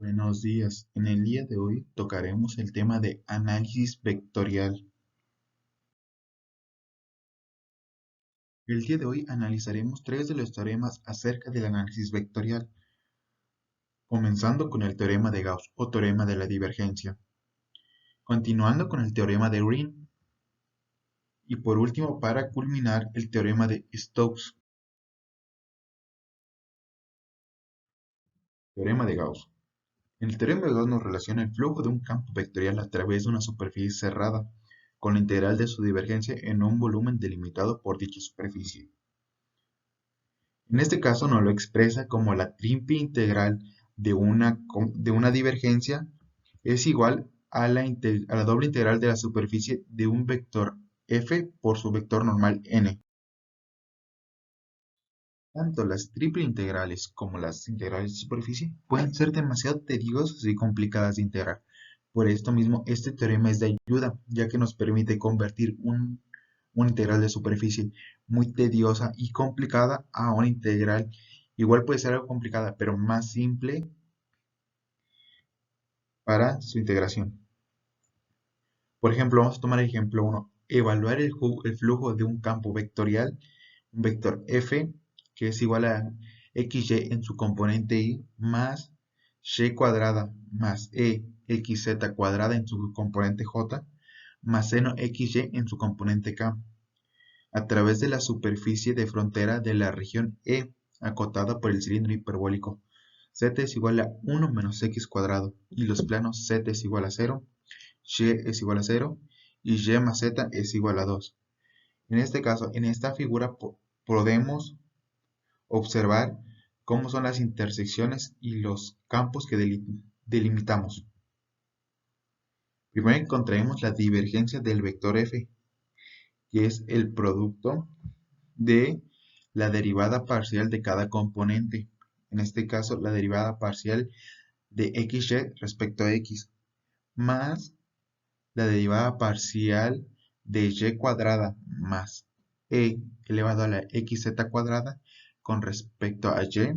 Buenos días. En el día de hoy tocaremos el tema de análisis vectorial. El día de hoy analizaremos tres de los teoremas acerca del análisis vectorial, comenzando con el teorema de Gauss o teorema de la divergencia, continuando con el teorema de Green y por último, para culminar, el teorema de Stokes. Teorema de Gauss. En el teorema de Gauss nos relaciona el flujo de un campo vectorial a través de una superficie cerrada, con la integral de su divergencia en un volumen delimitado por dicha superficie. En este caso nos lo expresa como la triple integral de una divergencia es igual a la doble integral de la superficie de un vector f por su vector normal n. Tanto las triple integrales como las integrales de superficie pueden ser demasiado tediosas y complicadas de integrar. Por esto mismo, este teorema es de ayuda, ya que nos permite convertir una integral de superficie muy tediosa y complicada a una integral. Igual puede ser algo complicada, pero más simple para su integración. Por ejemplo, vamos a tomar el ejemplo 1. Evaluar el flujo de un campo vectorial, un vector f, que es igual a xy en su componente y más y cuadrada más exz cuadrada en su componente j, más seno xy en su componente k, a través de la superficie de frontera de la región E, acotada por el cilindro hiperbólico. Z es igual a 1 menos x cuadrado, y los planos z es igual a 0, y es igual a 0, y y más z es igual a 2. En este caso, en esta figura podemos observar cómo son las intersecciones y los campos que delimitamos. Primero encontraremos la divergencia del vector f, que es el producto de la derivada parcial de cada componente. En este caso, la derivada parcial de xy respecto a x, más la derivada parcial de y cuadrada más e elevado a la xz cuadrada con respecto a y,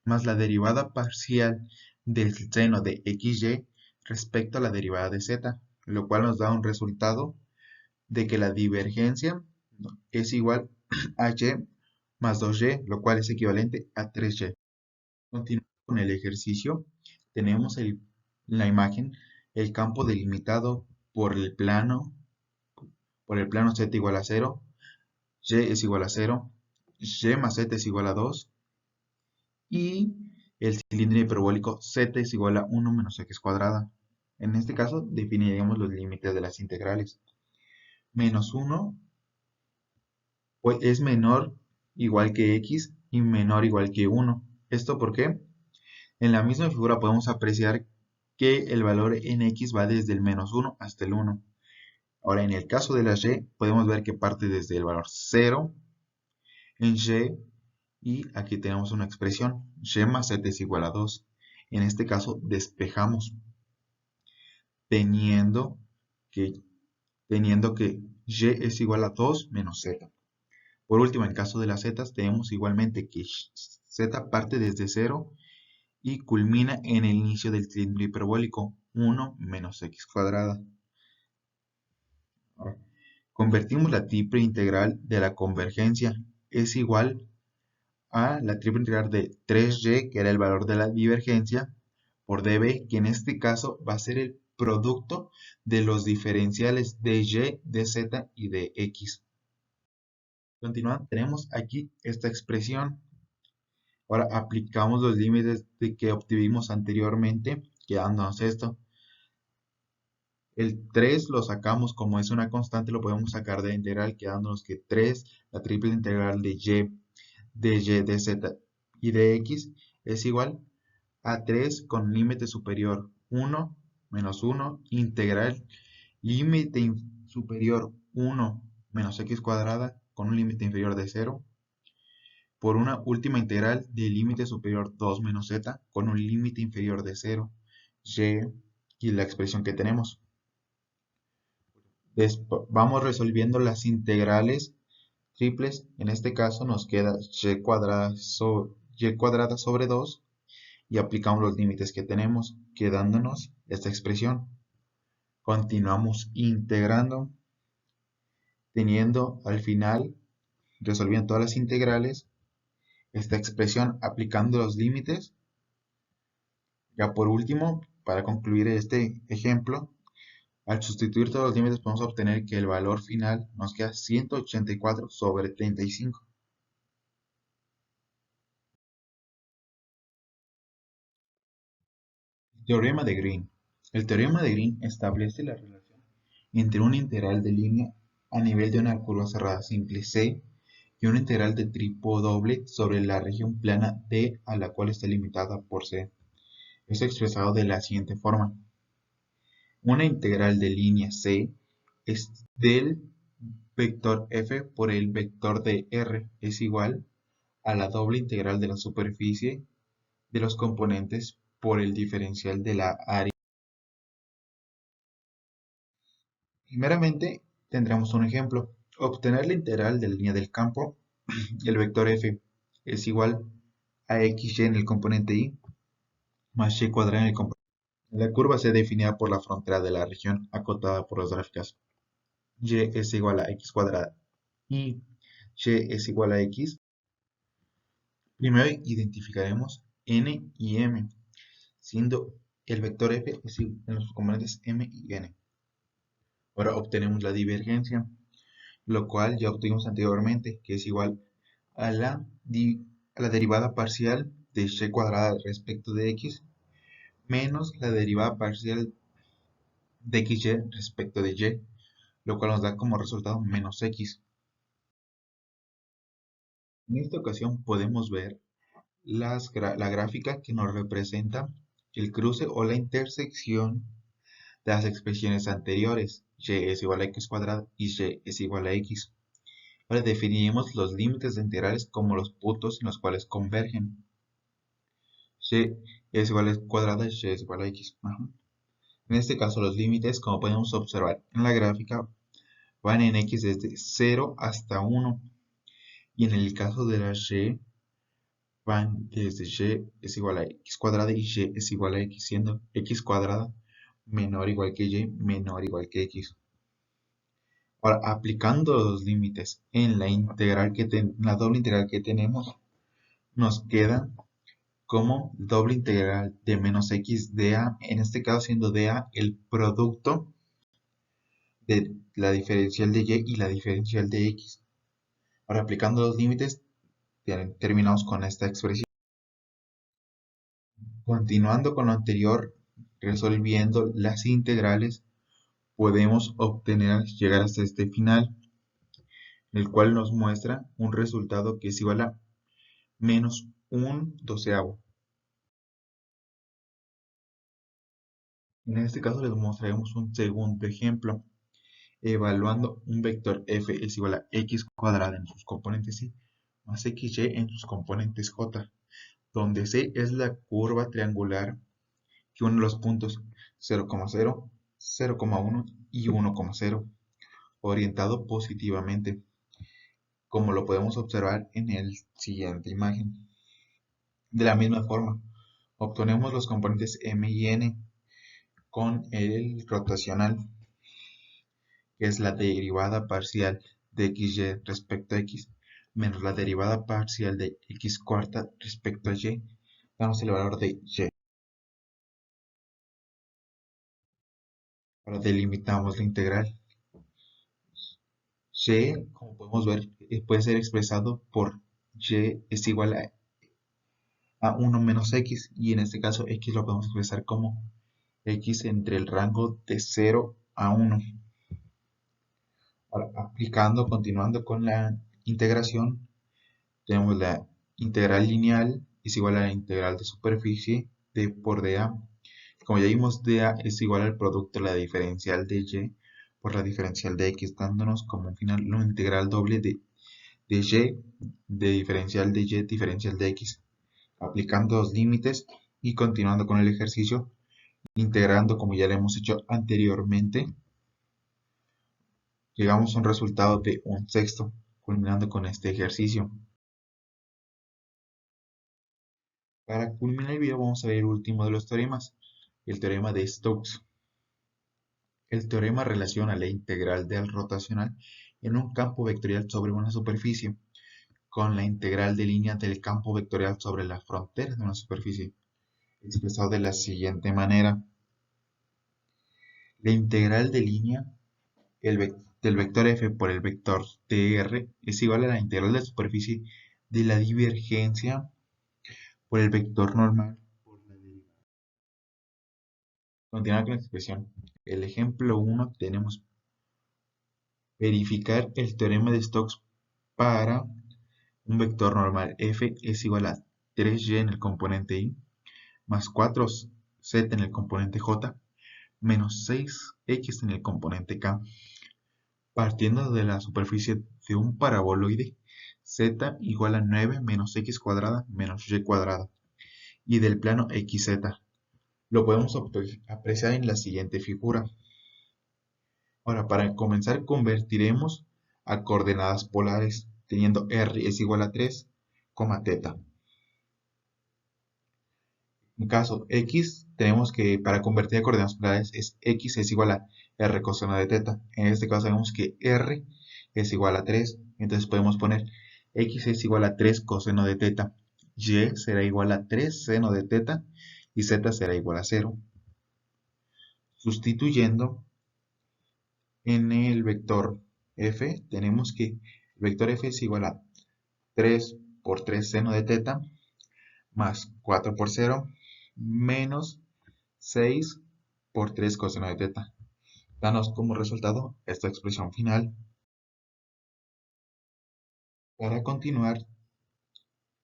más la derivada parcial del seno de xy respecto a la derivada de z, lo cual nos da un resultado de que la divergencia es igual a y más 2y, lo cual es equivalente a 3y. Continuando con el ejercicio, tenemos la imagen, el campo delimitado por el plano z igual a 0, y es igual a 0, y más z es igual a 2, y el cilindro hiperbólico z es igual a 1 menos x cuadrada. En este caso, definiríamos los límites de las integrales. Menos 1 es menor igual que x y menor igual que 1. ¿Esto por qué? En la misma figura podemos apreciar que el valor en x va desde el menos 1 hasta el 1. Ahora, en el caso de la y, podemos ver que parte desde el valor 0 en y aquí tenemos una expresión, y más z es igual a 2. En este caso, despejamos, teniendo que, y es igual a 2 menos z. Por último, en caso de las z, tenemos igualmente que z parte desde 0 y culmina en el inicio del cilindro hiperbólico, 1 menos x cuadrada. Ahora, convertimos la triple integral de la convergencia, es igual a la triple integral de 3y, que era el valor de la divergencia, por db, que en este caso va a ser el producto de los diferenciales de y, de z y de x. Continuando, tenemos aquí esta expresión. Ahora aplicamos los límites que obtuvimos anteriormente, quedándonos esto. El 3 lo sacamos como es una constante, lo podemos sacar de la integral, quedándonos que 3, la triple integral de y, de z y de x es igual a 3 con límite superior 1 menos 1, integral límite superior 1 menos x cuadrada con un límite inferior de 0, por una última integral de límite superior 2 menos z con un límite inferior de 0, y la expresión que tenemos. Vamos resolviendo las integrales triples. En este caso nos queda y cuadrada sobre 2 y aplicamos los límites que tenemos, quedándonos esta expresión. Continuamos integrando, teniendo al final, resolviendo todas las integrales, esta expresión aplicando los límites. Ya por último, para concluir este ejemplo, al sustituir todos los límites podemos obtener que el valor final nos queda 184 sobre 35. Teorema de Green. El teorema de Green establece la relación entre una integral de línea a nivel de una curva cerrada simple C y una integral de tipo doble sobre la región plana D a la cual está limitada por C. Es expresado de la siguiente forma. Una integral de línea C es del vector f por el vector de R es igual a la doble integral de la superficie de los componentes por el diferencial de la área. Primeramente, tendremos un ejemplo. Obtener la integral de la línea del campo, el vector f es igual a xy en el componente y más y cuadrado en el componente. La curva C definida por la frontera de la región acotada por las gráficas y es igual a x cuadrada y y es igual a x. Primero identificaremos n y m, siendo el vector f en los componentes m y n. Ahora obtenemos la divergencia, lo cual ya obtuvimos anteriormente, que es igual a la derivada parcial de y cuadrada respecto de x menos la derivada parcial de xy respecto de y, lo cual nos da como resultado menos x. En esta ocasión podemos ver la gráfica que nos representa el cruce o la intersección de las expresiones anteriores, y es igual a x cuadrado y y es igual a x. Ahora definiremos los límites de integrales como los puntos en los cuales convergen. Y es igual a x cuadrado y y es igual a x. En este caso los límites, como podemos observar en la gráfica, van en x desde 0 hasta 1. Y en el caso de la y, van desde y es igual a x cuadrada y y es igual a x, siendo x cuadrada menor o igual que y menor o igual que x. Ahora, aplicando los límites en la la doble integral que tenemos, nos queda como doble integral de menos x de a, en este caso siendo de a el producto de la diferencial de y la diferencial de x. Ahora, aplicando los límites, terminamos con esta expresión. Continuando con lo anterior, resolviendo las integrales, podemos llegar hasta este final, el cual nos muestra un resultado que es igual a menos un doceavo. En este caso les mostraremos un segundo ejemplo, evaluando un vector f es igual a x cuadrada en sus componentes y más xy en sus componentes j, donde c es la curva triangular que une los puntos 0,0, 0,1 y 1,0, orientado positivamente, como lo podemos observar en la siguiente imagen. De la misma forma, obtenemos los componentes m y n con el rotacional, que es la derivada parcial de xy respecto a x, menos la derivada parcial de x cuarta respecto a y, damos el valor de y. Ahora delimitamos la integral. Y, como podemos ver, puede ser expresado por y es igual a 1 menos x, y en este caso x lo podemos expresar como x entre el rango de 0 a 1. Ahora, continuando con la integración, tenemos la integral lineal es igual a la integral de superficie de por dA. Como ya vimos, dA es igual al producto de la diferencial de y por la diferencial de x, dándonos como un final una integral doble de y de diferencial de y diferencial de x. Aplicando los límites y continuando con el ejercicio, integrando como ya lo hemos hecho anteriormente, llegamos a un resultado de un sexto, culminando con este ejercicio. Para culminar el video vamos a ver el último de los teoremas, el teorema de Stokes. El teorema relaciona la integral del rotacional en un campo vectorial sobre una superficie con la integral de línea del campo vectorial sobre la frontera de una superficie, expresado de la siguiente manera. La integral de línea del vector f por el vector dr es igual a la integral de la superficie de la divergencia por el vector normal por la derivada. Continuamos con la expresión. El ejemplo 1 tenemos verificar el teorema de Stokes para un vector normal f es igual a 3y en el componente y más 4z en el componente j menos 6x en el componente k, partiendo de la superficie de un paraboloide z igual a 9 menos x cuadrada menos y cuadrada y del plano xz. Lo podemos apreciar en la siguiente figura. Ahora, para comenzar, convertiremos a coordenadas polares, teniendo r es igual a 3, θ. En caso x, tenemos que para convertir a coordenadas polares es x es igual a r coseno de θ. En este caso sabemos que r es igual a 3, entonces podemos poner x es igual a 3 coseno de θ, y será igual a 3 seno de θ y z será igual a 0. Sustituyendo en el vector f, tenemos que el vector f es igual a 3 por 3 seno de θ más 4 por 0 menos 6 por 3 coseno de θ. Danos como resultado esta expresión final. Para continuar,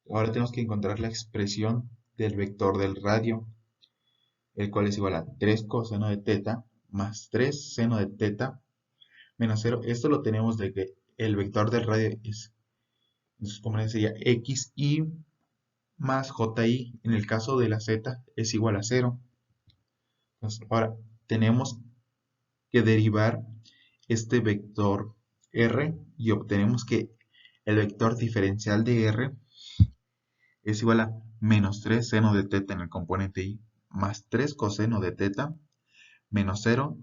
ahora tenemos que encontrar la expresión del vector del radio, el cual es igual a 3 coseno de θ más 3 seno de θ menos 0. Esto lo tenemos de que el vector del radio es, en sus componentes sería xy más ji, en el caso de la z es igual a 0. Entonces, ahora tenemos que derivar este vector r y obtenemos que el vector diferencial de r es igual a menos 3 seno de θ en el componente y más 3 coseno de θ menos 0,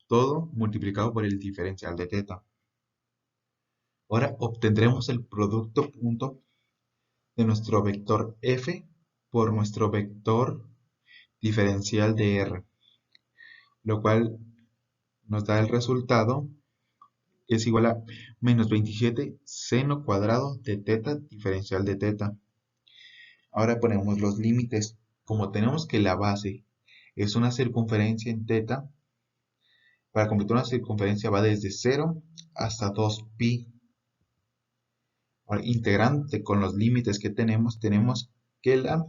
todo multiplicado por el diferencial de θ. Ahora obtendremos el producto punto de nuestro vector f por nuestro vector diferencial de r, lo cual nos da el resultado es igual a menos 27 seno cuadrado de θ diferencial de θ. Ahora ponemos los límites. Como tenemos que la base es una circunferencia en θ, para completar una circunferencia va desde 0 hasta 2pi. Ahora, integrante con los límites que tenemos que la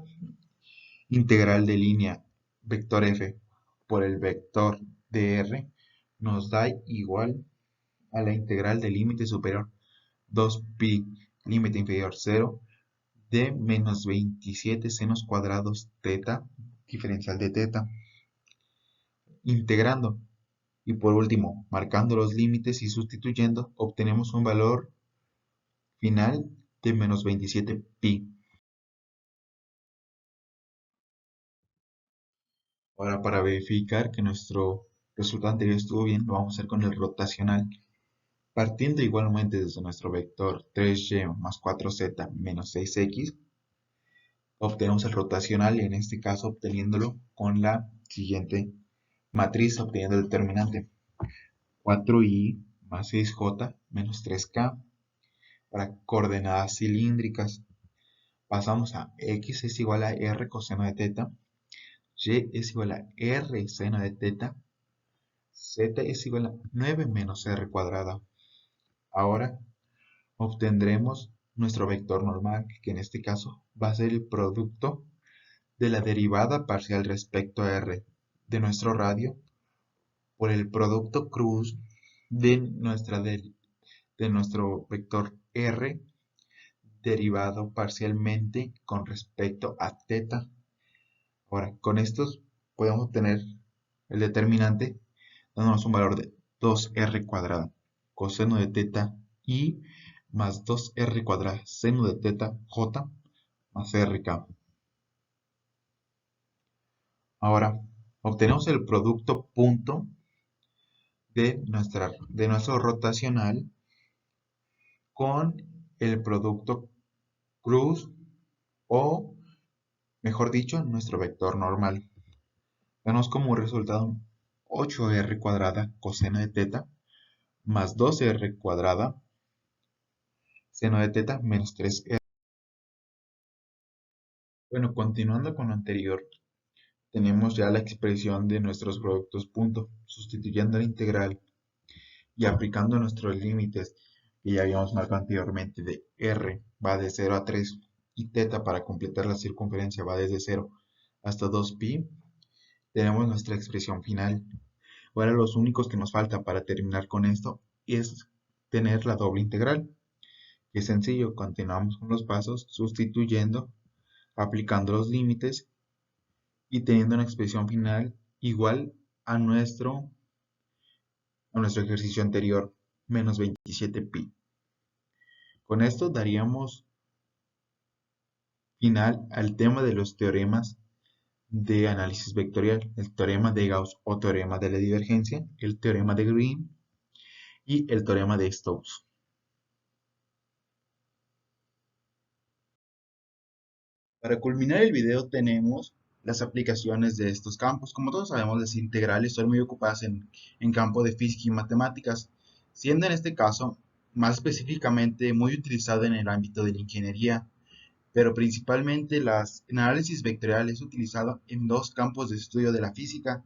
integral de línea vector f por el vector dr nos da igual a la integral del límite superior 2pi límite inferior 0 de menos 27 senos cuadrados θ diferencial de θ. Integrando y por último marcando los límites y sustituyendo, obtenemos un valor final de menos 27pi. Ahora, para verificar que nuestro resultado anterior estuvo bien, lo vamos a hacer con el rotacional. Partiendo igualmente desde nuestro vector 3y más 4z menos 6x, obtenemos el rotacional, y en este caso obteniéndolo con la siguiente matriz, obteniendo el determinante 4y más 6j menos 3k. Para coordenadas cilíndricas, pasamos a x es igual a r coseno de θ, y es igual a r seno de θ, z es igual a 9 menos r cuadrada. Ahora obtendremos nuestro vector normal, que en este caso va a ser el producto de la derivada parcial respecto a r de nuestro radio por el producto cruz de nuestro vector r derivado parcialmente con respecto a θ. Ahora, con estos podemos obtener el determinante dándonos un valor de 2r cuadrada coseno de θ y más 2r cuadrada seno de θ j más rk. Ahora, obtenemos el producto punto de nuestro rotacional con el producto cruz o, mejor dicho, nuestro vector normal. Tenemos como resultado 8r cuadrada coseno de teta más 2r cuadrada seno de teta menos 3r. Bueno, continuando con lo anterior, tenemos ya la expresión de nuestros productos punto, sustituyendo la integral y aplicando nuestros límites que ya habíamos marcado anteriormente de r va de 0 a 3 y teta para completar la circunferencia va desde 0 hasta 2pi, tenemos nuestra expresión final. Ahora los únicos que nos falta para terminar con esto es tener la doble integral. Es sencillo, continuamos con los pasos sustituyendo, aplicando los límites y teniendo una expresión final igual a nuestro ejercicio anterior, menos 27pi. Con esto daríamos final al tema de los teoremas de análisis vectorial, el teorema de Gauss o teorema de la divergencia, el teorema de Green y el teorema de Stokes. Para culminar el video tenemos las aplicaciones de estos campos. Como todos sabemos, las integrales son muy ocupadas en campo de física y matemáticas, siendo en este caso más específicamente muy utilizado en el ámbito de la ingeniería, pero principalmente el análisis vectorial es utilizado en dos campos de estudio de la física.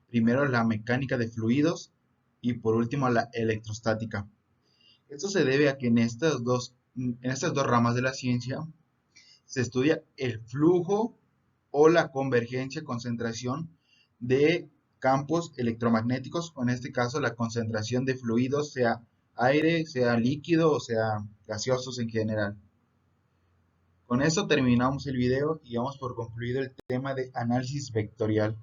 Primero la mecánica de fluidos y por último la electrostática. Esto se debe a que en estas dos ramas de la ciencia se estudia el flujo o la convergencia, concentración de campos electromagnéticos, o en este caso la concentración de fluidos, sea aire, sea líquido o sea gaseosos en general. Con eso terminamos el video y damos por concluido el tema de análisis vectorial.